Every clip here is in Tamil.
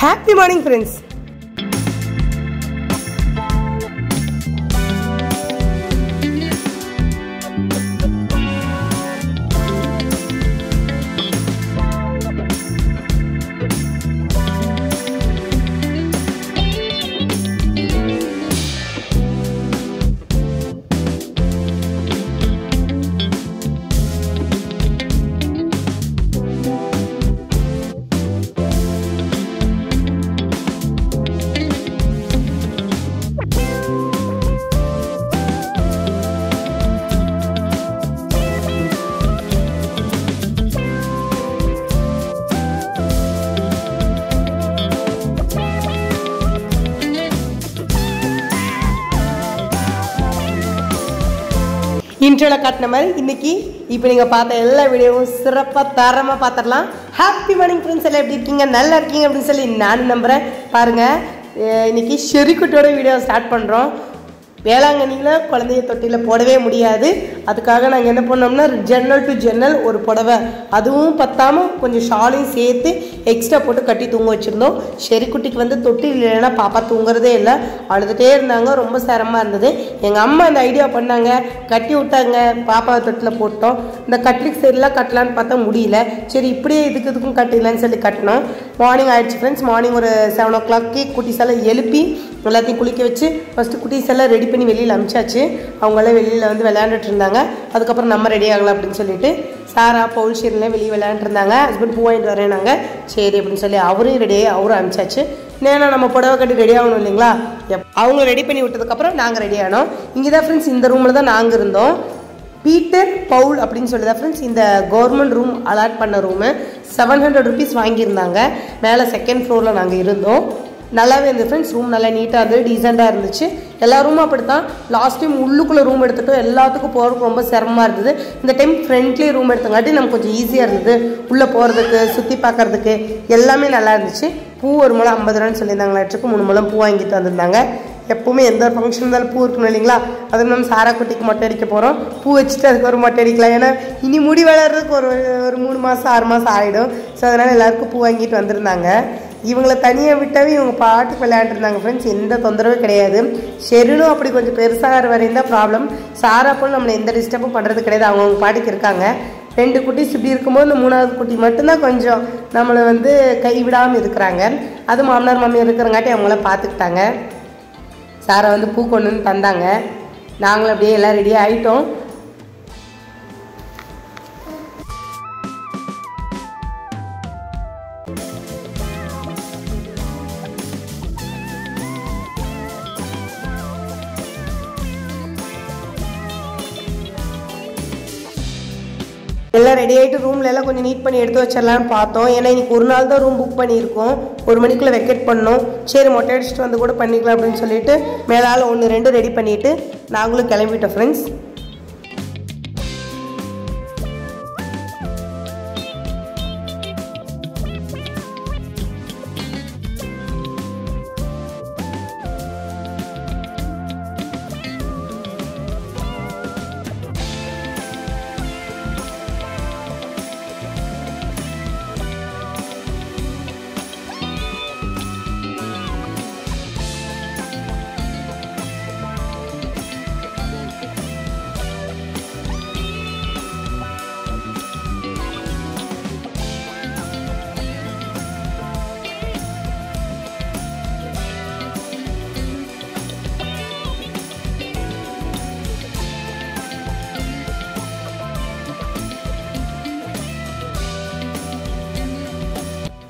Happy morning, friends. இன்ட்ரோல காட்டின மாதிரி இன்னைக்கு இப்போ நீங்கள் பார்த்த எல்லா வீடியோவும் சிறப்பாக தரமாக பார்த்துடலாம். ஹாப்பி மார்னிங் ஃப்ரெண்ட்ஸ், எல்லாம் எப்படி இருக்கீங்க? நல்லா இருக்கீங்க அப்படின்னு சொல்லி நான் நம்புகிறேன். பாருங்கள், இன்னைக்கு ஷெரிக்குட்டியோட வீடியோ ஸ்டார்ட் பண்ணுறோம். வேளாங்கண்ணியில் குழந்தைய தொட்டியில் போடவே முடியாது. அதுக்காக நாங்கள் என்ன பண்ணோம்னா ஜன்னல் டு ஜன்னல் ஒரு புடவை, அதுவும் பத்தாமல் கொஞ்சம் ஷாலையும் சேர்த்து எக்ஸ்ட்ரா போட்டு கட்டி தூங்க வச்சுருந்தோம். ஷெரிக்குட்டிக்கு வந்து தொட்டில் இல்லைன்னா பாப்பா தூங்குறதே இல்லை, அழுதுகிட்டே இருந்தாங்க. ரொம்ப சிரமமாக இருந்தது. எங்கள் அம்மா இந்த ஐடியா பண்ணாங்க, கட்டி விட்டாங்க, பாப்பா தொட்டில் போட்டோம். இந்த கட்லிக் சைடெலாம் கட்டலான்னு பார்த்தா முடியல. சரி இப்படியே இதுக்கும் கட்டிடலான்னு சொல்லி கட்டினோம். மார்னிங் ஆகிடுச்சு ஃப்ரெண்ட்ஸ். மார்னிங் ஒரு 7 o'clock குட்டீஸெல்லாம் எழுப்பி எல்லாத்தையும் குளிக்க வச்சு ஃபஸ்ட்டு குட்டீஸெல்லாம் ரெடி பண்ணி வெளியில் அனுப்பிச்சாச்சு. அவங்களாம் வெளியில் வந்து விளையாண்டுட்டு இருந்தாங்க. அதுக்கப்புறம் நம்ம ரெடி ஆகலாம் அப்படின்னு சொல்லிட்டு சாரா பவுல் ஷீர்லாம் வெளியே விளையாண்டுருந்தாங்க. ஹஸ்பண்ட் பூ வாங்கிட்டு வரேனாங்க. சரி அப்படின்னு சொல்லி அவரும் ரெடியாகி அவரும் அனுப்பிச்சாச்சு. ஏன்னா நம்ம புடவை கட்டி ரெடி ஆகணும் இல்லைங்களா? அவங்க ரெடி பண்ணி விட்டதுக்கப்புறம் நாங்கள் ரெடி ஆனோம். இங்கே தான் ஃப்ரெண்ட்ஸ், இந்த ரூமில் தான் நாங்கள் இருந்தோம். பீட்டர் பவுல் அப்படின்னு சொல்லி தான் ஃப்ரெண்ட்ஸ் இந்த கவர்மெண்ட் ரூம் அலாட் பண்ண ரூமு. 700 rupees வாங்கியிருந்தாங்க. மேலே 2nd floorல நாங்கள் இருந்தோம். நல்லாவே இருந்தது ஃப்ரெண்ட்ஸ். ரூம் நல்லா நீட்டாக இருந்தது, டீசெண்டாக இருந்துச்சு. எல்லா ரூமும் அப்படித்தான். லாஸ்ட் டைம் உள்ளுக்குள்ளே ரூம் எடுத்துட்டோம், எல்லாத்துக்கும் போகிறதுக்கு ரொம்ப சிரமமாக இருந்தது. இந்த டைம் ஃப்ரெண்ட்லி ரூம் எடுத்தங்காட்டி நமக்கு கொஞ்சம் ஈஸியாக இருந்தது. உள்ளே போகிறதுக்கு சுற்றி பார்க்குறதுக்கு எல்லாமே நல்லா இருந்துச்சு. பூ ஒரு முழம் 50 ரூபான்னு சொல்லியிருந்தாங்களாட்டுக்கு 3 முழம் பூ வாங்கிட்டு வந்திருந்தாங்க. எப்போவுமே எந்த ஒரு ஃபங்க்ஷன் இருந்தாலும் பூ இருக்கணும் இல்லைங்களா? அது நம்ம சாரா குட்டிக்கு மொட்டை அடிக்க போகிறோம். பூ வச்சுட்டு அதுக்கு ஒரு மொட்டை அடிக்கலாம். ஏன்னா இனி முடி வளர்றதுக்கு ஒரு 3 மாதம் 6 மாதம் ஆகிடும். ஸோ அதனால் எல்லாருக்கும் பூ வாங்கிட்டு வந்திருந்தாங்க. இவங்களை தனியாக விட்டாவே இவங்க பாட்டுக்கு விளையாண்டுருந்தாங்க ஃப்ரெண்ட்ஸ். எந்த தொந்தரவும் கிடையாது. ஷெரினும் அப்படி கொஞ்சம் பெருசாக வரையும் தான் ப்ராப்ளம். சாரா போல் நம்மளை எந்த டிஸ்டர்பும் பண்ணுறது கிடையாது. அவங்கவுங்க பாட்டுக்கு இருக்காங்க. 2 குட்டிஸ் இப்படி இருக்கும்போது இந்த 3வது குட்டி மட்டும்தான் கொஞ்சம் நம்மளை வந்து கைவிடாமல் இருக்கிறாங்க. அது மாமனார் மாமியார் இருக்கிறங்காட்டி அவங்கள பார்த்துக்கிட்டாங்க. சாரா வந்து பூ கொண்டு வந்து தந்தாங்க. நாங்களும் அப்படியே எல்லாம் ரெடி ஆகிட்டோம். எல்லாம் ரெடி ஆகிட்டு ரூமில் எல்லாம் கொஞ்சம் நீட் பண்ணி எடுத்து வச்சிடலான்னு பார்த்தோம். ஏன்னா இன்னைக்கு ஒரு நாள் தான் ரூம் புக் பண்ணியிருக்கோம். 1 மணிக்குள்ளே வெக்கேட் பண்ணோம். சரி மொட்டை அடிச்சுட்டு வந்து கூட பண்ணிக்கலாம் அப்படின்னு சொல்லிட்டு மேலால் 1 2 ரெடி பண்ணிவிட்டு நாங்களும் கிளம்பிட்டோம் ஃப்ரெண்ட்ஸ்.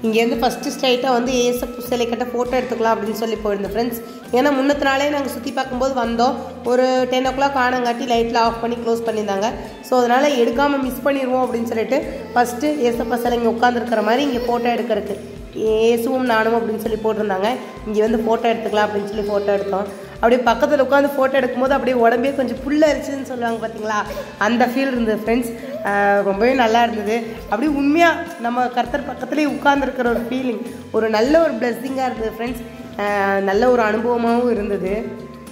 இங்கேருந்து ஃபஸ்ட்டு ஸ்ட்ரைட்டாக வந்து ஏசப்பு சிலை கட்ட ஃபோட்டோ எடுத்துக்கலாம் அப்படின்னு சொல்லி போயிருந்தோம் ஃப்ரெண்ட்ஸ். ஏன்னா முன்னத்து நாளே நாங்கள் சுற்றி பார்க்கும்போது வந்தோம். ஒரு 10 o'clock ஆனங்காட்டி லைட்டில் ஆஃப் பண்ணி க்ளோஸ் பண்ணியிருந்தாங்க. ஸோ அதனால் எடுக்காமல் மிஸ் பண்ணிடுவோம் அப்படின்னு சொல்லிட்டு ஃபஸ்ட்டு ஏசப்பா சிலை இங்கே உட்காந்துருக்கிற மாதிரி இங்கே ஃபோட்டோ எடுக்கிறதுக்கு ஏசுவும் நானும் அப்படின்னு சொல்லி போட்டிருந்தாங்க. இங்கே வந்து ஃபோட்டோ எடுத்துக்கலாம் அப்படின்னு சொல்லி ஃபோட்டோ எடுத்தோம். அப்படியே பக்கத்தில் உட்காந்து ஃபோட்டோ எடுக்கும்போது அப்படியே உடம்பே கொஞ்சம் புல்லரிச்சுன்னு சொல்லுவாங்க பார்த்தீங்களா, அந்த ஃபீல் இருந்தது ஃப்ரெண்ட்ஸ். ரொம்பவே நல்லா இருந்தது. அப்படியே உண்மையாக நம்ம கர்த்தர் பக்கத்துலேயே உட்காந்துருக்கிற ஒரு ஃபீலிங், ஒரு நல்ல ஒரு பிளெஸ்ஸிங்காக இருந்தது ஃப்ரெண்ட்ஸ். நல்ல ஒரு அனுபவமாகவும் இருந்தது.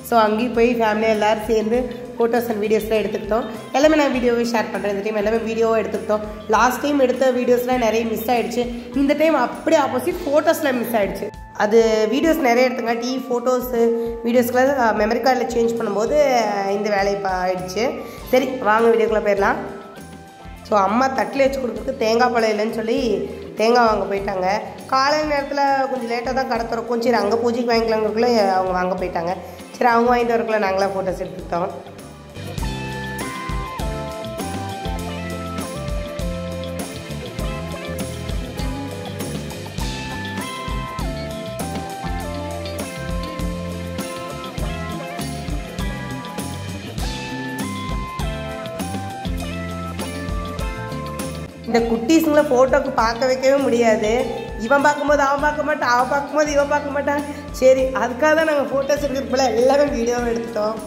ஸோ அங்கேயும் போய் ஃபேமிலியாக எல்லோரும் சேர்ந்து ஃபோட்டோஸ் அண்ட் வீடியோஸ்லாம் எடுத்துக்கிட்டோம். எல்லாமே நான் வீடியோவே ஷேர் பண்ணுறேன். இந்த டைம் எல்லாமே வீடியோவாக எடுத்துக்கிட்டோம். லாஸ்ட் டைம் எடுத்த வீடியோஸ்லாம் நிறைய மிஸ் ஆகிடுச்சு. இந்த டைம் அப்படியே ஆப்போசிட் ஃபோட்டோஸ்லாம் மிஸ் ஆகிடுச்சு. அது வீடியோஸ் நிறைய எடுத்துங்காட்டி ஃபோட்டோஸு வீடியோஸ்க்குலாம் மெமரி கார்டில் சேஞ்ச் பண்ணும்போது இந்த வேலை இப்போ ஆகிடுச்சு. சரி வாங்க வீடியோக்குள்ளே போயிடலாம். ஸோ அம்மா தட்டில் வச்சு கொடுக்குறதுக்கு தேங்காய் பழம் இல்லைன்னு சொல்லி தேங்காய் வாங்க போயிட்டாங்க. காலையில் நேரத்தில் கொஞ்சம் லேட்டாக தான் கடை திறக்கும். சரி அங்கே பூஜைக்கு வாங்கிக்கலாங்கிறதுக்குள்ளே அவங்க வாங்க போயிட்டாங்க. சரி அவங்க வாங்கிட்டு வரக்குள்ள நாங்களாம் ஃபோட்டோஸ் எடுத்துக்கிட்டோம். இந்த குட்டீஸுங்களை ஃபோட்டோக்கு பார்க்க வைக்கவே முடியாது. இவன் பார்க்கும்போது அவன் பார்க்க மாட்டான், அவன் பார்க்கும்போது இவன் பார்க்க மாட்டான். சரி அதுக்காக தான் நாங்கள் ஃபோட்டோஸ் எடுக்கிறப்பல எல்லாமே வீடியோவை எடுத்துட்டோம்.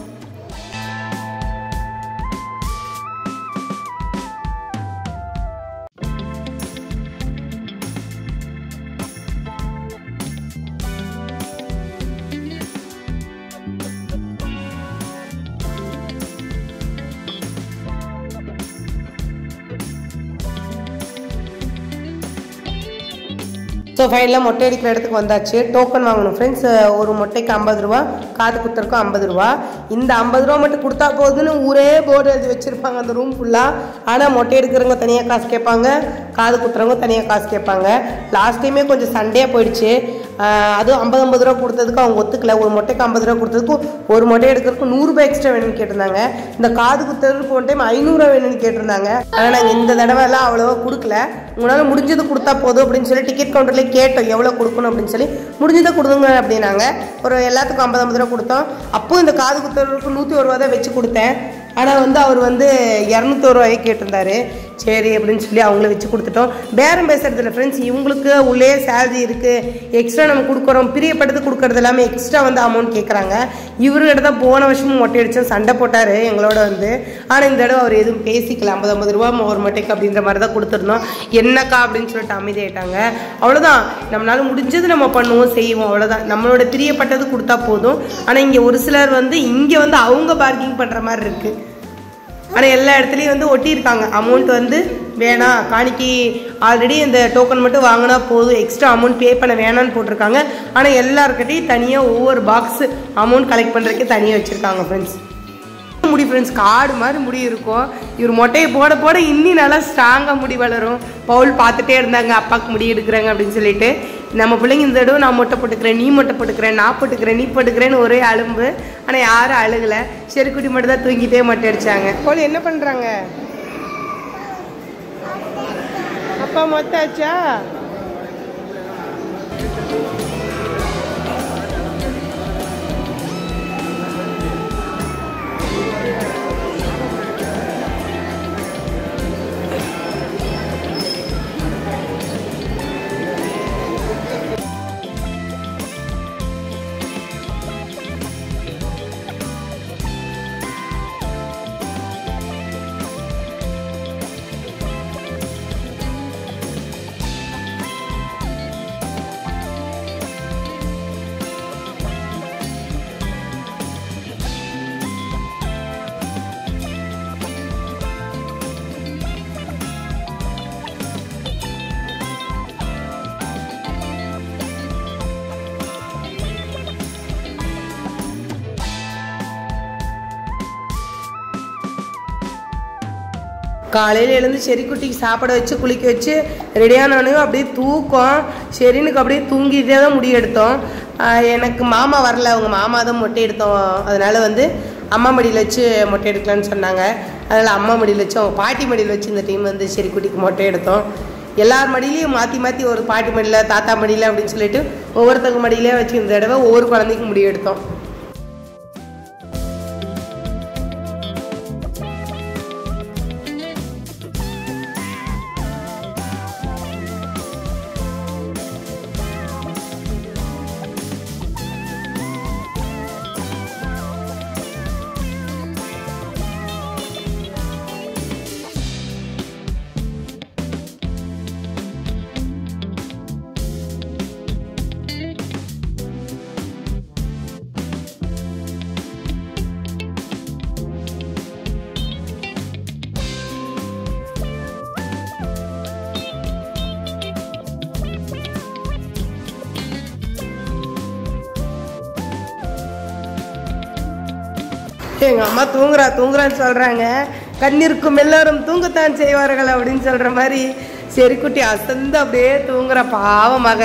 ஸோ ஃபைனலாக மொட்டை அடிக்கிற இடத்துக்கு வந்தாச்சு. டோக்கன் வாங்கணும் ஃப்ரெண்ட்ஸ். ஒரு மொட்டைக்கு 50 ரூபா, காது குத்துறக்கும் 50 ரூபா. இந்த 50 ரூபா மட்டும் கொடுத்தா போதுன்னு ஊரே போர்டு எழுதி வச்சுருப்பாங்க அந்த ரூம் ஃபுல்லாக. ஆனால் மொட்டை எடுக்கிறவங்க தனியாக காசு கேட்பாங்க, காது குத்துறவங்க தனியாக காசு கேட்பாங்க. லாஸ்ட் டைமே கொஞ்சம் சண்டையாக போயிடுச்சு. அதுவும் 50 ரூபா கொடுத்ததுக்கு அவங்க ஒத்துக்கல. ஒரு மொட்டைக்கு 50 ரூபா கொடுத்ததுக்கும் ஒரு மொட்டை எடுக்கிறதுக்கு 100 ரூபாய் எக்ஸ்ட்ரா வேணும்னு கேட்டிருந்தாங்க. இந்த காது குத்துறதுக்கு ஒரு டைம் 500 ரூபா வேணும்னு கேட்டிருந்தாங்க. ஆனால் நாங்கள் இந்த தடவை எல்லாம் அவ்வளோவா கொடுக்கல. உங்களால் முடிஞ்சது கொடுத்தா போதும் அப்படின்னு சொல்லி டிக்கெட் கவுண்டர்லேயே கேட்டோம் எவ்வளோ கொடுக்கணும் அப்படின்னு சொல்லி. முடிஞ்சதை கொடுங்க அப்படின்னாங்க. ஒரு எல்லாத்துக்கும் 50 ரூபா கொடுத்தோம். அப்போது இந்த காது குத்துறதுக்கு 101 ரூபா தான் வச்சு கொடுத்தேன். ஆனால் அவர் 201 ரூபாயே கேட்டிருந்தாரு. சரி அப்படின்னு சொல்லி அவங்கள வச்சு கொடுத்துட்டோம். பேரம் பேசுறதில்ல ஃப்ரெண்ட்ஸ். இவங்களுக்கு உள்ளே சேலரி இருக்குது, எக்ஸ்ட்ரா நம்ம கொடுக்குறோம், பிரியப்பட்டது கொடுக்கறது எல்லாமே எக்ஸ்ட்ரா அமௌண்ட் கேட்குறாங்க. இவர்கிட்ட தான் போன வருஷமும் மொட்டை அடித்தோம், சண்டை போட்டார் எங்களோட ஆனால் இந்த தடவை அவர் எதுவும் பேசிக்கல. 50 ரூபா ஒரு மொட்டைக்கு அப்படின்ற மாதிரி தான் கொடுத்துருந்தோம். என்னக்கா அப்படின்னு சொல்லிட்டு அமைதியாயிட்டாங்க. அவ்வளோதான், நம்மளால முடிஞ்சது நம்ம பண்ணுவோம் செய்வோம், அவ்வளோதான். நம்மளோட பிரியப்பட்டது கொடுத்தா போதும். ஆனால் இங்கே ஒரு சிலர் இங்கே அவங்க பார்க்கிங் பண்ணுற மாதிரி இருக்குது. ஆனால் எல்லா இடத்துலையும் ஒட்டியிருக்காங்க அமௌண்ட் வேணாம், காணிக்கு ஆல்ரெடி இந்த டோக்கன் மட்டும் வாங்கினா போதும், எக்ஸ்ட்ரா அமௌண்ட் பே பண்ண வேணான்னு போட்டிருக்காங்க. ஆனால் எல்லாருக்கிட்டையும் தனியாக ஒவ்வொரு பாக்ஸ் அமௌண்ட் கலெக்ட் பண்ணுறதுக்கே தனியாக வச்சுருக்காங்க ஃப்ரெண்ட்ஸ். முடி ஃப்ரெண்ட்ஸ் காடு மாதிரி முடி இருக்கும். இவர் மொட்டையை போட போட இன்னும் நல்லா ஸ்ட்ராங்காக முடி வளரும். பவுல் பார்த்துட்டே இருந்தாங்க அப்பாவுக்கு முடி எடுக்கிறாங்க அப்படின்னு சொல்லிட்டு. நம்ம பிள்ளைங்க இந்த தடவை நான் மொட்டை போட்டுக்கிறேன், நீ மொட்டை போட்டுக்கிறேன், நான் போட்டுக்கிறேன், நீ போட்டுக்கிறேன்னு ஒரே அலும்பு. ஆனால் யாரும் அழுகலை. செருக்குட்டி மட்டும் தான் தூங்கிட்டே மொட்டை அடித்தாங்க. பவுல் என்ன பண்ணுறாங்க? அப்பா மொட்டை ஆச்சா? காலையில் எழுந்து செரிக்குட்டிக்கு சாப்பிட வச்சு குளிக்க வச்சு ரெடியானவனையும் அப்படியே தூக்கம். சரினுக்கு அப்படியே தூங்கிட்டே தான் முடி எடுத்தோம். எனக்கு மாமா வரல, அவங்க மாமா தான் மொட்டை எடுத்தோம். அதனால் அம்மா மடியில் வச்சு மொட்டை எடுக்கலான்னு சொன்னாங்க. அதனால் அம்மா மடியில் வச்சு அவங்க பாட்டி மடியில் வச்சு இந்த டைம் செரிக்குட்டிக்கு மொட்டை எடுத்தோம். எல்லார் மடியிலையும் மாற்றி மாற்றி ஒரு பாட்டி மடியில் தாத்தா மடியில் அப்படின்னு சொல்லிட்டு ஒவ்வொருத்தவங்க மடியிலே வச்சு இந்த தடவை ஒவ்வொரு குழந்தைக்கும் முடி எடுத்தோம். எங்கள் அம்மா தூங்குறான்னு சொல்கிறாங்க. கண்ணிருக்கும் எல்லாரும் தூங்கத்தான் செய்வார்கள் அப்படின்னு சொல்கிற மாதிரி செரிக்குட்டி அசந்து அப்படியே தூங்குற பாவமாக.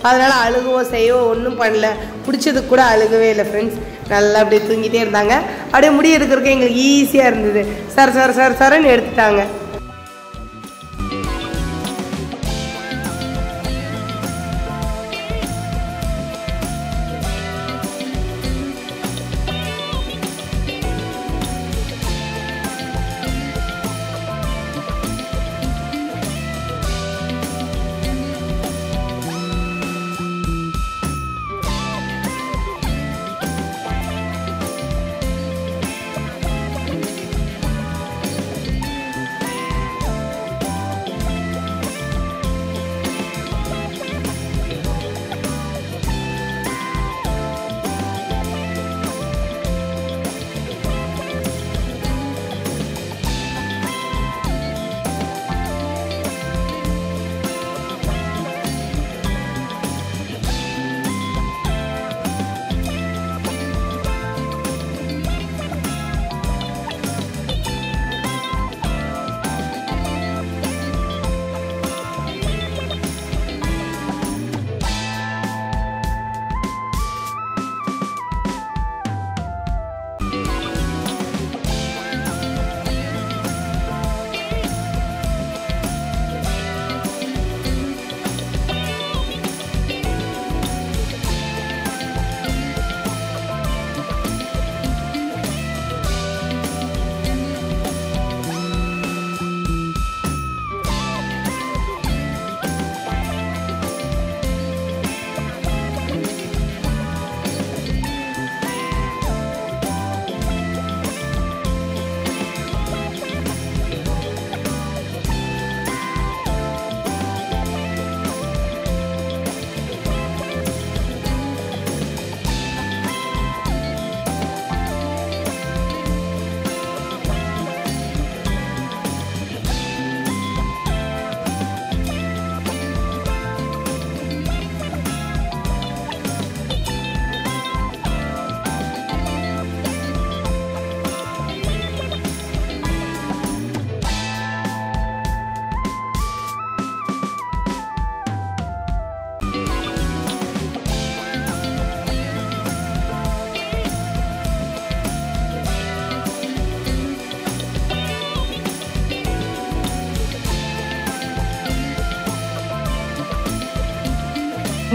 அதனால் அழுகவோ செய்யவோ ஒன்றும் பண்ணல. பிடிச்சதுக்கு கூட அழுகவே இல்லை ஃப்ரெண்ட்ஸ். நல்லா அப்படியே தூங்கிட்டே இருந்தாங்க. அப்படியே முடி எடுக்கிறதுக்கு எங்களுக்கு ஈஸியாக இருந்தது. சரன்னு எடுத்துட்டாங்க.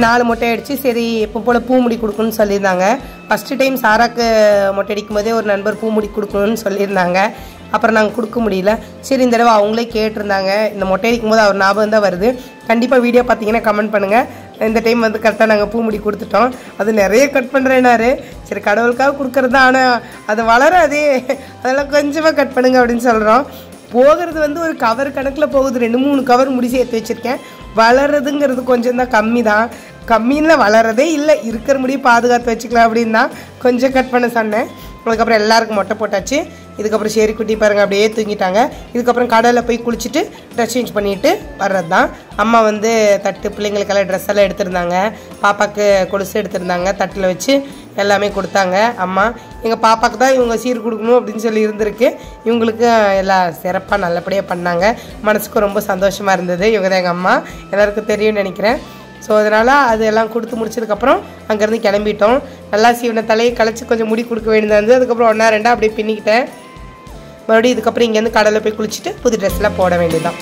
நாலு மொட்டை அடித்து சரி எப்போ போல் பூ முடி கொடுக்கணும்னு சொல்லியிருந்தாங்க. ஃபஸ்ட்டு டைம் சாராக்கு மொட்டை அடிக்கும் போதே ஒரு நண்பர் பூ முடி கொடுக்கணும்னு சொல்லியிருந்தாங்க. அப்புறம் நாங்கள் கொடுக்க முடியல. சரி இந்த தடவை அவங்களே கேட்டிருந்தாங்க. இந்த மொட்டை அடிக்கும் போது அவர் ஞாபகம் தான் வருது. கண்டிப்பாக வீடியோ பார்த்தீங்கன்னா கமெண்ட் பண்ணுங்கள். இந்த டைம் வந்து கரெக்டாக நாங்கள் பூ முடி கொடுத்துட்டோம். அது நிறைய கட் பண்ணுறேன்னாரு. சரி கடவுளுக்காக கொடுக்குறது தான், ஆனால் அது வளராதே, அதெல்லாம் கொஞ்சமாக கட் பண்ணுங்க அப்படின்னு சொல்கிறோம். போகிறது வந்து ஒரு கவர் கணக்கில் போகுது. 2-3 கவர் முடி சேர்த்து வச்சுருக்கேன். வளருதுங்கிறது கொஞ்சம் தான் கம்மி தான். கம்மியில் வளரதே இல்லை. இருக்கிற முடியை பாதுகாத்து வச்சுக்கலாம் அப்படின்னு தான் கொஞ்சம் கட் பண்ண சொன்னேன். அதுக்கப்புறம் எல்லாருக்கும் மொட்டை போட்டாச்சு. இதுக்கப்புறம் சரி குட்டி பாருங்கள் அப்படியே தூங்கிட்டாங்க. இதுக்கப்புறம் கடையில் போய் குளிச்சுட்டு ட்ரெஸ் சேஞ்ச் பண்ணிவிட்டு வர்றது தான். அம்மா வந்து தட்டு பிள்ளைங்களுக்கெல்லாம் ட்ரெஸ் எல்லாம் எடுத்திருந்தாங்க. பாப்பாவுக்கு கொலுசு எடுத்திருந்தாங்க. தட்டில் வச்சு எல்லாமே கொடுத்தாங்க அம்மா. எங்கள் பாப்பாவுக்கு தான் இவங்க சீர் கொடுக்கணும் அப்படின்னு சொல்லி இருந்திருக்கு. இவங்களுக்கு எல்லாம் சிறப்பாக நல்லபடியாக பண்ணாங்க. மனசுக்கு ரொம்ப சந்தோஷமாக இருந்தது. இவங்க தான் எங்கள் அம்மா, எல்லாருக்கும் தெரியும்னு நினைக்கிறேன். ஸோ அதனால் அது எல்லாம் கொடுத்து முடிச்சதுக்கப்புறம் அங்கேருந்து கிளம்பிட்டோம். நல்லா சீவனை தலையை கழிச்சு கொஞ்சம் முடி கொடுக்க வேண்டியதாக இருந்தது. அதுக்கப்புறம் 1-2 அப்படியே பின்னிக்கிட்டேன். மறுபடியும் இதுக்கப்புறம் இங்கேருந்து கடலில் போய் குளிச்சுட்டு புது ட்ரெஸ்லாம் போட வேண்டியதுதான்.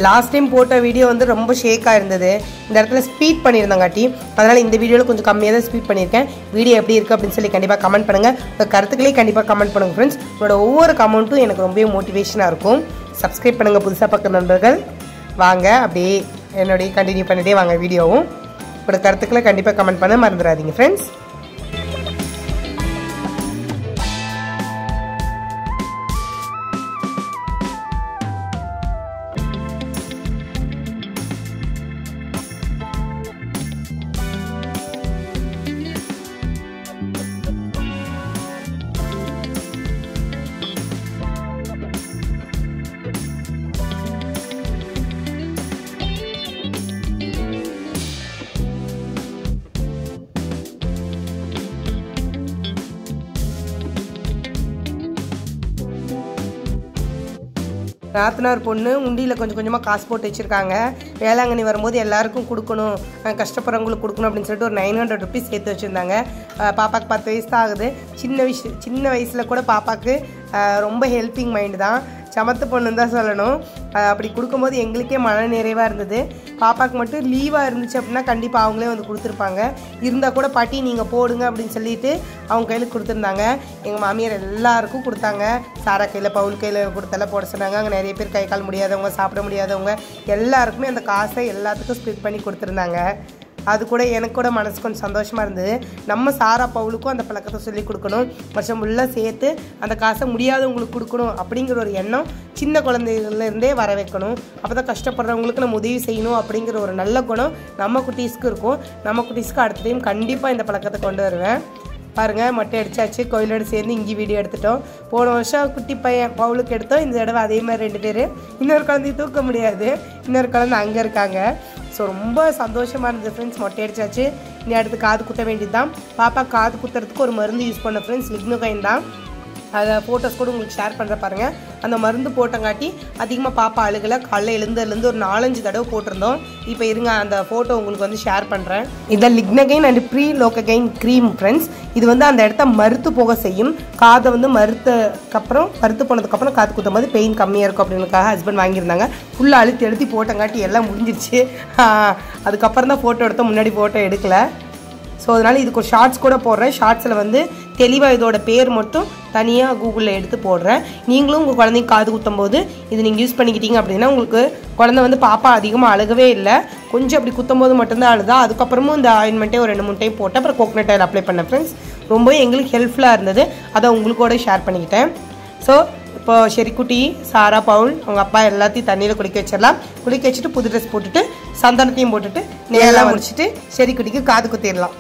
லாஸ்ட் டைம் போட்ட வீடியோ வந்து ரொம்ப ஷேக்காக இருந்தது. இந்த இடத்துல ஸ்பீட் பண்ணியிருந்தாங்காட்டி அதனால் இந்த வீடியோவில் கொஞ்சம் கம்மியாக தான் ஸ்பீட் பண்ணியிருக்கேன். வீடியோ எப்படி இருக்குது அப்படின்னு சொல்லி கண்டிப்பாக கமெண்ட் பண்ணுங்கள். உங்கள் கருத்துக்களே கண்டிப்பாக கமெண்ட் பண்ணுங்கள் ஃப்ரெண்ட்ஸ். உங்களோட ஒவ்வொரு கமெண்ட்டும் எனக்கு ரொம்பவே மோட்டிவேஷனாக இருக்கும். சப்ஸ்கிரைப் பண்ணுங்கள் புதுசாக பார்க்குற நண்பர்கள். வாங்க அப்படியே என்னுடைய கண்டினியூ பண்ணிட்டே வாங்க வீடியோவும். உங்களோட கருத்துக்களை கண்டிப்பாக கமெண்ட் பண்ண மறந்துடாதீங்க ஃப்ரெண்ட்ஸ். நாத்தனார் பொண்ணு உண்டியில் கொஞ்சம் கொஞ்சமாக காசு போட்டு வச்சுருக்காங்க. வேளாங்கண்ணி வரும்போது எல்லாருக்கும் கொடுக்கணும், கஷ்டப்படுறவங்களுக்கு கொடுக்கணும் அப்படின்னு சொல்லிட்டு ஒரு 900 ருபீஸ் சேர்த்து வச்சுருந்தாங்க. பாப்பாவுக்கு 10 வயசு தான் ஆகுது. சின்ன வயசில் கூட பாப்பாவுக்கு ரொம்ப ஹெல்பிங் மைண்டு தான், சமத்து பொண்ணுன்னு தான் சொல்லணும். அப்படி கொடுக்கும்போது எங்களுக்கே மன நிறைவாக இருந்தது. பாப்பாவுக்கு மட்டும் லீவாக இருந்துச்சு அப்படின்னா கண்டிப்பாக அவங்களே வந்து கொடுத்துருப்பாங்க. இருந்தால் கூட பாட்டி நீங்கள் போடுங்க அப்படின்னு சொல்லிட்டு அவங்க கையில் கொடுத்துருந்தாங்க. எங்கள் மாமியார் எல்லாருக்கும் கொடுத்தாங்க. சாரா கையில் பவுல் கையில் கொடுத்தெல்லாம் போட சொன்னாங்க. அங்கே நிறைய பேர் கை கால் முடியாதவங்க, சாப்பிட முடியாதவங்க எல்லாருக்குமே அந்த காசை எல்லாத்துக்கும் ஸ்ப்ளிட் பண்ணி கொடுத்துருந்தாங்க. அது கூட எனக்கு கூட மனசு கொஞ்சம் சந்தோஷமாக இருந்தது. நம்ம சாரா பவுலுக்கும் அந்த பழக்கத்தை சொல்லி கொடுக்கணும், வருஷம் ஃபுல்லாக சேர்த்து அந்த காசை முடியாதவங்களுக்கு கொடுக்கணும் அப்படிங்கிற ஒரு எண்ணம் சின்ன குழந்தைகள்லேருந்தே வர வைக்கணும். அப்போ தான் கஷ்டப்படுறவங்களுக்கு நம்ம உதவி செய்யணும் அப்படிங்கிற ஒரு நல்ல குணம் நம்ம குட்டீஸ்க்கு இருக்கும். நம்ம குட்டீஸ்க்கு அடுத்த டைம் கண்டிப்பாக இந்த பழக்கத்தை கொண்டு வருவேன். பாருங்கள், மொட்டை அடித்தாச்சு, கோயிலோடு சேர்ந்து இங்கே வீடியோ எடுத்துட்டோம். போன வருஷம் குட்டி பையன் பவுலுக்கு எடுத்தோம். இந்த தடவை அதே மாதிரி 2 பேர். இன்னொரு குழந்தைய தூக்க முடியாது, இன்னொரு குழந்தை அங்கே இருக்காங்க. ஸோ ரொம்ப சந்தோஷமாக இருந்தது ஃப்ரெண்ட்ஸ். மொட்டை அடித்தாச்சு, இனி அடுத்து காது குத்த வேண்டியது தான். பாப்பா காது குத்துறதுக்கு ஒரு மருந்து யூஸ் பண்ண ஃப்ரெண்ட்ஸ், லிக்னோகைன் தான். அதை ஃபோட்டோஸ் கூட உங்களுக்கு ஷேர் பண்ணுற பாருங்கள். அந்த மருந்து போட்டங்காட்டி அதிகமாக பாப்பா அழுகலை. காலைல எழுந்ததுலேருந்து ஒரு 4-5 தடவை போட்டிருந்தோம். இப்போ இருங்க, அந்த ஃபோட்டோ உங்களுக்கு வந்து ஷேர் பண்ணுறேன். இதான் லிக்னோகைன் அண்ட் ப்ரீலோகைன் க்ரீம் ஃப்ரெண்ட்ஸ். இது வந்து அந்த இடத்த மறுத்து போக செய்யும். காதை வந்து மறுத்து போனதுக்கப்புறம் காது குத்தும் போது பெயின் கம்மியாக இருக்கும் அப்படின்றதுக்காக ஹஸ்பண்ட் வாங்கியிருந்தாங்க. ஃபுல்லாக அழுத்தி போட்டங்காட்டி எல்லாம் முடிஞ்சிருச்சு. அதுக்கப்புறம் தான் ஃபோட்டோ எடுத்தோம், முன்னாடி ஃபோட்டோ எடுக்கலை. ஸோ அதனால் இதுக்கு ஒரு ஷார்ட்ஸ் கூட போடுறேன். ஷார்ட்ஸில் வந்து தெளிவாக இதோட பேர் மட்டும் தனியாக கூகுளில் எடுத்து போடுறேன். நீங்களும் உங்கள் குழந்தைங்க காது குத்தும் போது இது நீங்கள் யூஸ் பண்ணிக்கிட்டீங்க அப்படின்னா உங்களுக்கு குழந்தை வந்து பாப்பா அதிகமாக அழுகவே இல்லை, கொஞ்சம் அப்படி குத்தும் போது மட்டும்தான் அழுதா. அதுக்கப்புறமும் இந்த ஆயின்மெண்ட்டே ஒரு 2-3 டைம் போட்டு அப்புறம் கோகனட் ஆயில் அப்ளை பண்ணேன் ஃப்ரெண்ட்ஸ். ரொம்பவே எங்களுக்கு ஹெல்ப்ஃபுல்லாக இருந்தது. அதை உங்களுக்கூட ஷேர் பண்ணிக்கிட்டேன். ஸோ இப்போ ஷெரிக்குட்டி, சாரா, பவுல், அவங்க அப்பா எல்லாத்தையும் தண்ணியில் குளிக்க வச்சிடலாம். குளிக்க வச்சுட்டு புது ட்ரெஸ் போட்டுட்டு சந்தனத்தையும் போட்டுட்டு நேரெல்லாம் முடிச்சுட்டு ஷெரிக்குட்டிக்கு காது குத்திடலாம்.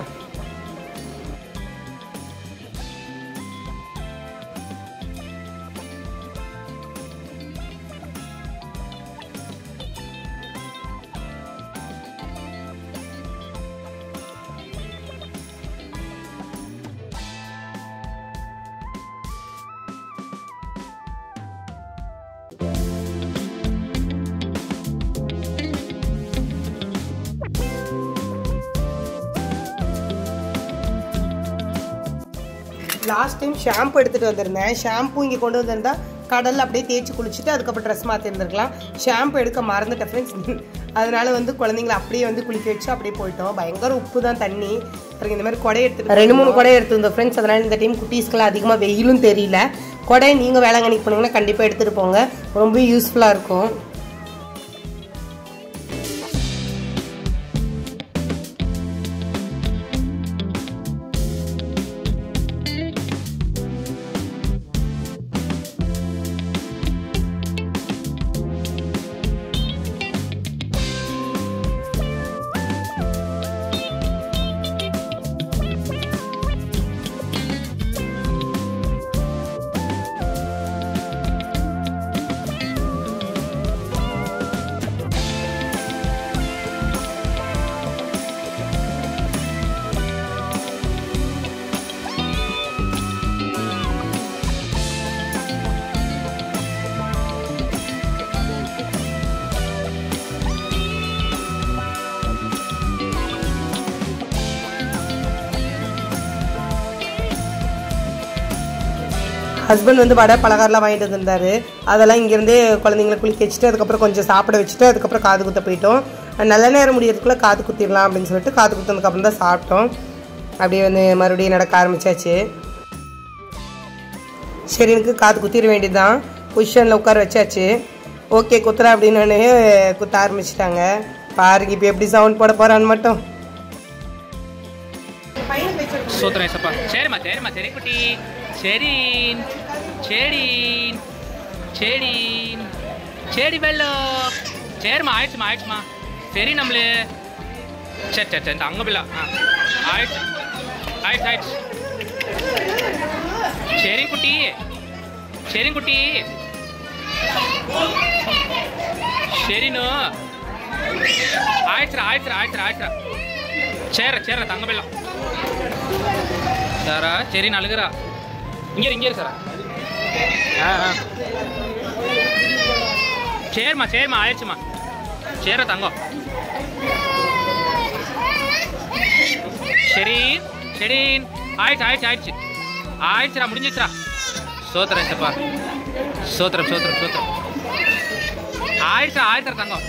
லாஸ்ட் டைம் ஷாம்பு எடுத்துகிட்டு வந்திருந்தேன். ஷாம்பு இங்கே கொண்டு வந்திருந்தா கடலில் அப்படியே தேய்ச்சி குளிச்சுட்டு அதுக்கப்புறம் ட்ரெஸ் மாற்றிருந்துருக்கலாம். ஷாம்பு எடுக்க மறந்துட்டேன் ஃப்ரெண்ட்ஸ். அதனால வந்து குழந்தைங்களை அப்படியே வந்து குளிக்க வச்சு அப்படியே போயிட்டோம். பயங்கர உப்பு தான் தண்ணி. இந்த மாதிரி கொடை எடுத்துட்டு 2-3 கொடை எடுத்துருந்தோம் ஃப்ரெண்ட்ஸ். அதனால் இந்த டைம் குட்டீஸ்க்கெல்லாம் அதிகமாக வெயிலும் தெரியல. கொடை நீங்கள் வேளாங்கண்ணிக்கு போனீங்கன்னா கண்டிப்பாக எடுத்துகிட்டு போங்க, ரொம்ப யூஸ்ஃபுல்லாக இருக்கும். ஹஸ்பண்ட் வந்து வடை பலகாரம்லாம் வாங்கிட்டு வந்திருந்தாரு. அதெல்லாம் இங்கேருந்தே குழந்தைங்களை குளிக்க வச்சுட்டு அதுக்கப்புறம் கொஞ்சம் சாப்பிட வச்சுட்டு அதுக்கப்புறம் காது குத்த போயிட்டோம். நல்ல நேரம் முடியறதுக்குள்ளே காது குத்திடலாம் அப்படின்னு சொல்லிட்டு காது குத்தினதுக்கப்புறம் தான் சாப்பிட்டோம். அப்படியே வந்து மறுபடியும் நடக்க ஆரம்பித்தாச்சு. சரி, எனக்கு காது குத்திட வேண்டியது தான். பொசிஷனில் உட்கார வச்சாச்சு. ஓகே குத்துறா அப்படின்னு குத்த ஆரம்பிச்சிட்டாங்க. பாருங்க இப்போ எப்படி சவுண்ட் போட போகிறான்னு மட்டும். சூத்திரம் ஏசப்பா. சரிம்மா சரிம்மா சரி குட்டி. செடின் செடின் செடின் செடி வெள்ளம். சரிம்மா ஆயிடுச்சுமா. சரி நம்மளே சரி அங்கே பிள்ளை ஆயிடுச்சு. சரி குட்டி சரிண்ணு ஆயிடுச்சுரா. சேர தங்க பிள்ளை சாரா. சரி நழுகுறா. இங்கே இரு சாரா. சரிம்மா ஆயிடுச்சுமா. சேர தங்கம். சரி ஆயிடுச்சுடா, முடிஞ்சிச்சுடா. சோத்திரம் சப்பா, சோத்திரம் ஆயிடுச்சா தங்கம்.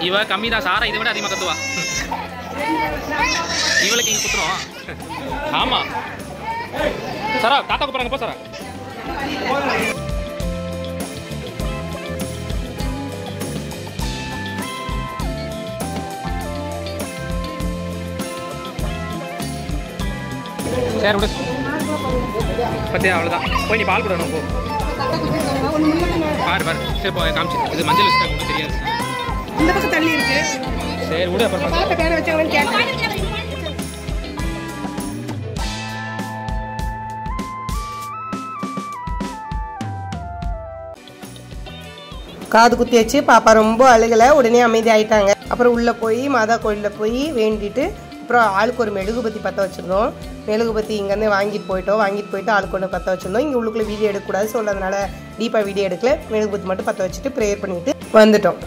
இவ கம்மி தான், சாரா இதை விட அதிகமாக கத்துவா. இவளுக்கு இங்கே குத்துறோம். ஆமா சாரா, தாத்தா கூப்பிட்றாங்க போ சாரா. சரி விடு, பத்தியா அவ்வளோதான். போய் நீ பால் கொடுக்கணும் போ. பாரு சரி போ, காமிச்சு. இது மஞ்சள் வச்சுட்டா ஒன்றும் தெரியாது. இந்த பக்கம் தள்ளி இருக்கு. சரி விடு, அப்புறம் பேர வச்சாங்கன்னு கேட்க. காது குத்தி வச்சு பாப்பா ரொம்ப அழுகலை, உடனே அமைதி ஆயிட்டாங்க. அப்புறம் உள்ளே போய் மாதா கோயிலில் போய் வேண்டிட்டு அப்புறம் ஆளுக்கு ஒரு மெழுகுபத்தி பற்ற வச்சுருந்தோம். மெழுகுபத்தி இங்கேருந்து வாங்கிட்டு போயிட்டு ஆளுக்கு ஒன்று பற்ற வச்சுருந்தோம். இங்கே உள்ளுக்குள்ளே வீடியோ எடுக்கக்கூடாது சொல்கிறதுனால டீப்பாக வீடியோ எடுக்கல. மெழுகுபத்தி மட்டும் பற்ற வச்சுட்டு ப்ரேயர் பண்ணிவிட்டு வந்துட்டோம்.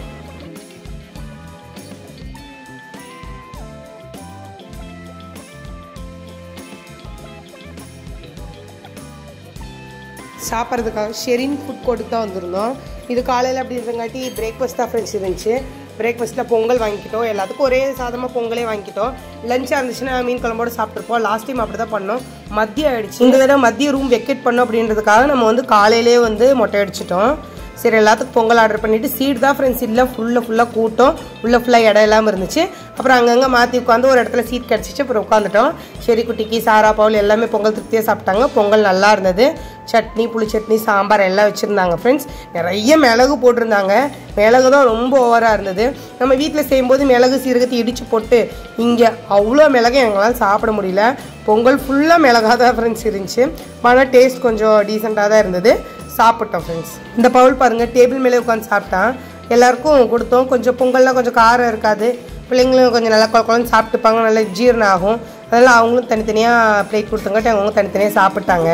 சாப்பிட்றதுக்காக ஷெரின் ஃபுட் கோர்ட்டுக்கு தான் வந்திருந்தோம். இது காலையில் அப்படி இருந்தங்காட்டி பிரேக்ஃபாஸ்ட் தான் ஃப்ரெண்ட்ஸ் இருந்துச்சு. பிரேக்ஃபாஸ்ட்டில் பொங்கல் வாங்கிக்கிட்டோம். எல்லாத்துக்கும் ஒரே சாதமாக பொங்கலே வாங்கிக்கிட்டோம். லஞ்சாக இருந்துச்சுன்னா மீன் குழம்போடு சாப்பிட்ருப்போம். லாஸ்ட் டைம் அப்படி தான் பண்ணோம். மதியம் ஆகிடுச்சு. இந்த தடவை மதிய ரூம் வெக்கேட் பண்ணோம் அப்படின்றதுக்காக நம்ம வந்து காலையிலே வந்து மொட்டை அடிச்சிட்டோம். சரி, எல்லாத்துக்கும் பொங்கல் ஆர்டர் பண்ணிவிட்டு சீட் தான் ஃப்ரெண்ட்ஸ் இல்லை, ஃபுல்லாக கூட்டம், உள்ளே ஃபுல்லாக இடம் இல்லாமல் இருந்துச்சு. அப்புறம் அங்கங்கே மாற்றி உட்காந்து ஒரு இடத்துல சீட் கிடச்சிச்சு. அப்புறம் உட்காந்துட்டோம். சரி குட்டிக்கு சாரா பவுல் எல்லாமே பொங்கல் திருப்தியாக சாப்பிட்டாங்க. பொங்கல் நல்லா இருந்தது. சட்னி, புளி சட்னி, சாம்பார் எல்லாம் வச்சுருந்தாங்க ஃப்ரெண்ட்ஸ். நிறைய மிளகு போட்டிருந்தாங்க. மிளகு தான் ரொம்ப ஓவராக இருந்தது. நம்ம வீட்டில் செய்யும்போது மிளகு சீரகத்தை இடித்து போட்டு இங்கே அவ்வளோ மிளகு எங்களால் சாப்பிட முடியல. பொங்கல் ஃபுல்லாக மிளகாக தான் ஃப்ரெண்ட்ஸ் இருந்துச்சு. ஆனால் டேஸ்ட் கொஞ்சம் டீசெண்டாக தான் இருந்தது. சாப்பிட்டோம் ஃப்ரெண்ட்ஸ். இந்த பவுல் பாருங்கள், டேபிள் மேலே உட்காந்து சாப்பிட்டான். எல்லாருக்கும் கொடுத்தோம். கொஞ்சம் பொங்கல்லாம் கொஞ்சம் காரம் இருக்காது. பிள்ளைங்களும் கொஞ்சம் நல்லா குழந்தை சாப்பிட்டுப்பாங்க, நல்லா ஜீரணம் ஆகும். அதனால் அவங்களும் தனித்தனியாக பிளேட் கொடுத்தங்காட்டி அவங்க தனித்தனியாக சாப்பிட்டாங்க.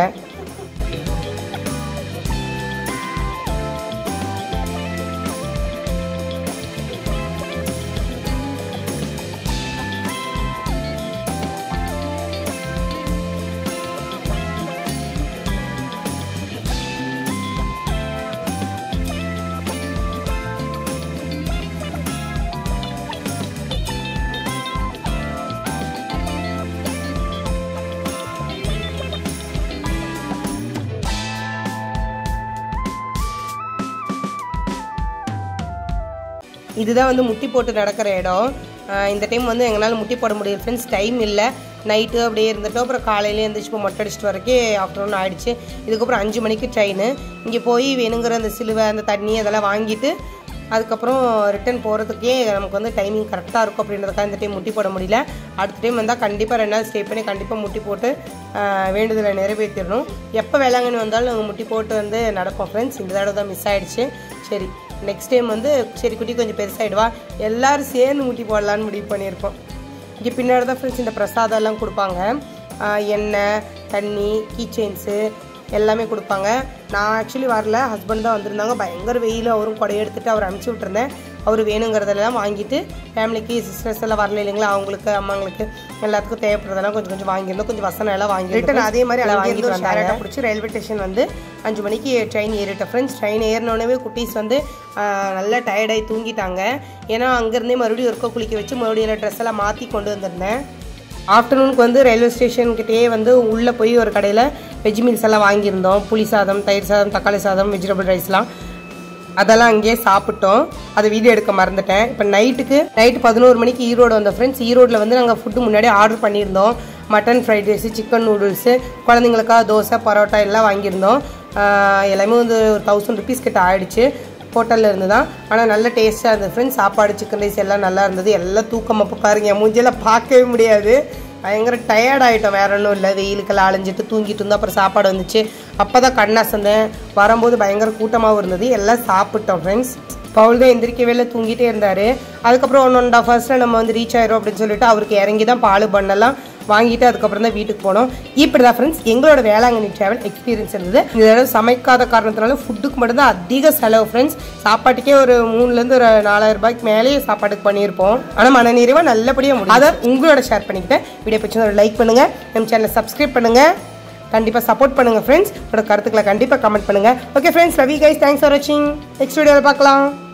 இதுதான் வந்து முட்டி போட்டு நடக்கிற இடம். இந்த டைம் வந்து எங்களால் முட்டி போட முடியும் ஃப்ரெண்ட்ஸ், டைம் இல்லை. நைட்டு அப்படியே இருந்துட்டோம். அப்புறம் காலையிலே எழுந்திரிச்சு இப்போ மொட்டை அடிச்சிட்டு வரைக்கும் ஆஃப்டர்நூன் ஆகிடுச்சு. இதுக்கப்புறம் 5 மணிக்கு ட்ரெயின். இங்கே போய் வேணுங்கிற அந்த சிலுவை, அந்த தண்ணி அதெல்லாம் வாங்கிட்டு அதுக்கப்புறம் ரிட்டன் போகிறதுக்கே நமக்கு வந்து டைமிங் கரெக்டாக இருக்கும். அப்படின்றதுக்காக இந்த டைம் முட்டி போட முடியல. அடுத்த டைம் வந்தால் கண்டிப்பாக 2 நாள் ஸ்டே பண்ணி கண்டிப்பாக முட்டி போட்டு வேண்டுதலை நிறைவேற்றிடணும். எப்போ வேளாங்கண்ணி வந்தாலும் நாங்கள் முட்டி போட்டு வந்து நடப்போம் ஃப்ரெண்ட்ஸ். இந்த தடவை தான் மிஸ் ஆகிடுச்சு. சரி, நெக்ஸ்ட் டைம் வந்து சரி குட்டி கொஞ்சம் பெருசாகிடுவா, எல்லோரும் சேர்ந்து முட்டி போடலான்னு முடிவு பண்ணியிருக்கோம். இங்கே பின்னாடி தான் ஃப்ரெண்ட்ஸ் இந்த பிரசாதம் எல்லாம் கொடுப்பாங்க. எண்ணெய், தண்ணி, கீ செயின்ஸு எல்லாமே கொடுப்பாங்க. நான் ஆக்சுவலி வரல, ஹஸ்பண்ட் தான் வந்திருந்தாங்க. பயங்கர வெயில், அவரும் கொடையை எடுத்துகிட்டு அவர் அனுப்பிச்சி விட்டுருந்தேன். அவர் வேணுங்கிறதெல்லாம் வாங்கிட்டு ஃபேமிலிக்கு சிஸ்டர்ஸ் எல்லாம் வரல இல்லைங்களா, அவங்களுக்கு அம்மாங்களுக்கு எல்லாத்துக்கும் தேவைப்படுறதெல்லாம் கொஞ்சம் கொஞ்சம் வாங்கியிருந்தோம். கொஞ்சம் வசனம் எல்லாம் வாங்கிட்டு அதே மாதிரி எல்லாம் வாங்கிட்டு வந்தாங்க. பிடிச்சி ரயில்வே ஸ்டேஷன் வந்து 5 மணிக்கு ட்ரெயின் ஏறிட்டேன் ஃப்ரெண்ட்ஸ். ட்ரெயின் ஏறினோடனே குட்டீஸ் வந்து நல்லா டயர்டாகி தூங்கிட்டாங்க. ஏன்னா அங்கேருந்தே மறுபடியும் ஒருக்கா குளிக்க வச்சு மறுபடியும் எல்லாம் ட்ரெஸ் எல்லாம் மாற்றி கொண்டு வந்திருந்தேன். ஆஃப்டர்நூனுக்கு வந்து ரயில்வே ஸ்டேஷன்கிட்டே வந்து உள்ளே போய் ஒரு கடையில் வெஜ் மீல்ஸ் எல்லாம் வாங்கியிருந்தோம். புளி சாதம், தயிர் சாதம், தக்காளி சாதம், வெஜிடபிள் ரைஸ்லாம் அதெல்லாம் அங்கேயே சாப்பிட்டோம். அதை வீடியோ எடுக்க மறந்துட்டேன். இப்போ நைட்டு 11 மணிக்கு ஈரோடு வந்தோம் ஃப்ரெண்ட்ஸ். ஈரோடில் வந்து நாங்கள் ஃபுட்டு முன்னாடியே ஆர்டர் பண்ணியிருந்தோம். Mutton fried rice, chicken noodles, குழந்தைங்களுக்காக தோசை, பரோட்டா எல்லாம் வாங்கியிருந்தோம். எல்லாமே வந்து ஒரு 1000 rupees கிட்ட ஆகிடுச்சு. ஹோட்டலில் இருந்து தான். ஆனால் நல்ல டேஸ்ட்டாக இருந்தது ஃப்ரெண்ட்ஸ். சாப்பாடு, சிக்கன் ரைஸ் எல்லாம் நல்லா இருந்தது. எல்லாம் தூக்கம். அப்போ பாருங்கள், என் மூஞ்சியெல்லாம் பார்க்கவே முடியாது. பயங்கர டயர்ட் ஆகிட்டோம். வேற ஒன்றும் இல்லை, வெயிலுக்கெல்லாம் அலைஞ்சிட்டு தூங்கிட்டு இருந்தோம். அப்புறம் சாப்பாடு வந்துச்சு. அப்போ தான் கண்ணாசந்தேன். வரும்போது பயங்கர கூட்டமாகவும் இருந்தது. எல்லாம் சாப்பிட்டோம் ஃப்ரெண்ட்ஸ். பவுல் தான் எந்திரிக்கவே இல்லை, தூங்கிட்டே இருந்தார். அதுக்கப்புறம் 1.5 hours நம்ம வந்து ரீச் ஆயிரும் அப்படின்னு சொல்லிட்டு அவருக்கு இறங்கி தான் பால் பண்ணலாம் வாங்கிட்டு அதுக்கப்புறம் தான் வீட்டுக்கு போனோம். இப்படி தான் ஃப்ரெண்ட்ஸ் எங்களோட வேளாங்கண்ணி ட்ராவல் எக்ஸ்பீரியன்ஸ் இருந்தது. இந்த தடவை சமைக்காத காரணத்தினால ஃபுட்டுக்கு மட்டும்தான் அதிக செலவு ஃப்ரெண்ட்ஸ். சாப்பாட்டுக்கே ஒரு 3,000 ஒரு 4,000 ரூபாய்க்கு மேலேயே சாப்பாட்டுக்கு பண்ணியிருப்போம். ஆனால் மனநிறைவாக நல்லபடியாக முடியும். அதை உங்களோட ஷேர் பண்ணிக்கிட்டேன். வீடியோ பிடிச்சா ஒரு லைக் பண்ணுங்கள், நம்ம சேனலை சப்ஸ்கிரைப் பண்ணுங்கள், கண்டிப்பாக சப்போர்ட் பண்ணுங்கள் ஃப்ரெண்ட்ஸ். உங்களோட கருத்துக்களை கண்டிப்பாக கமெண்ட் பண்ணுங்கள். Okay friends, love you guys, thanks for வாட்சிங். நெக்ஸ்ட் வீடியோவில் பார்க்கலாம்.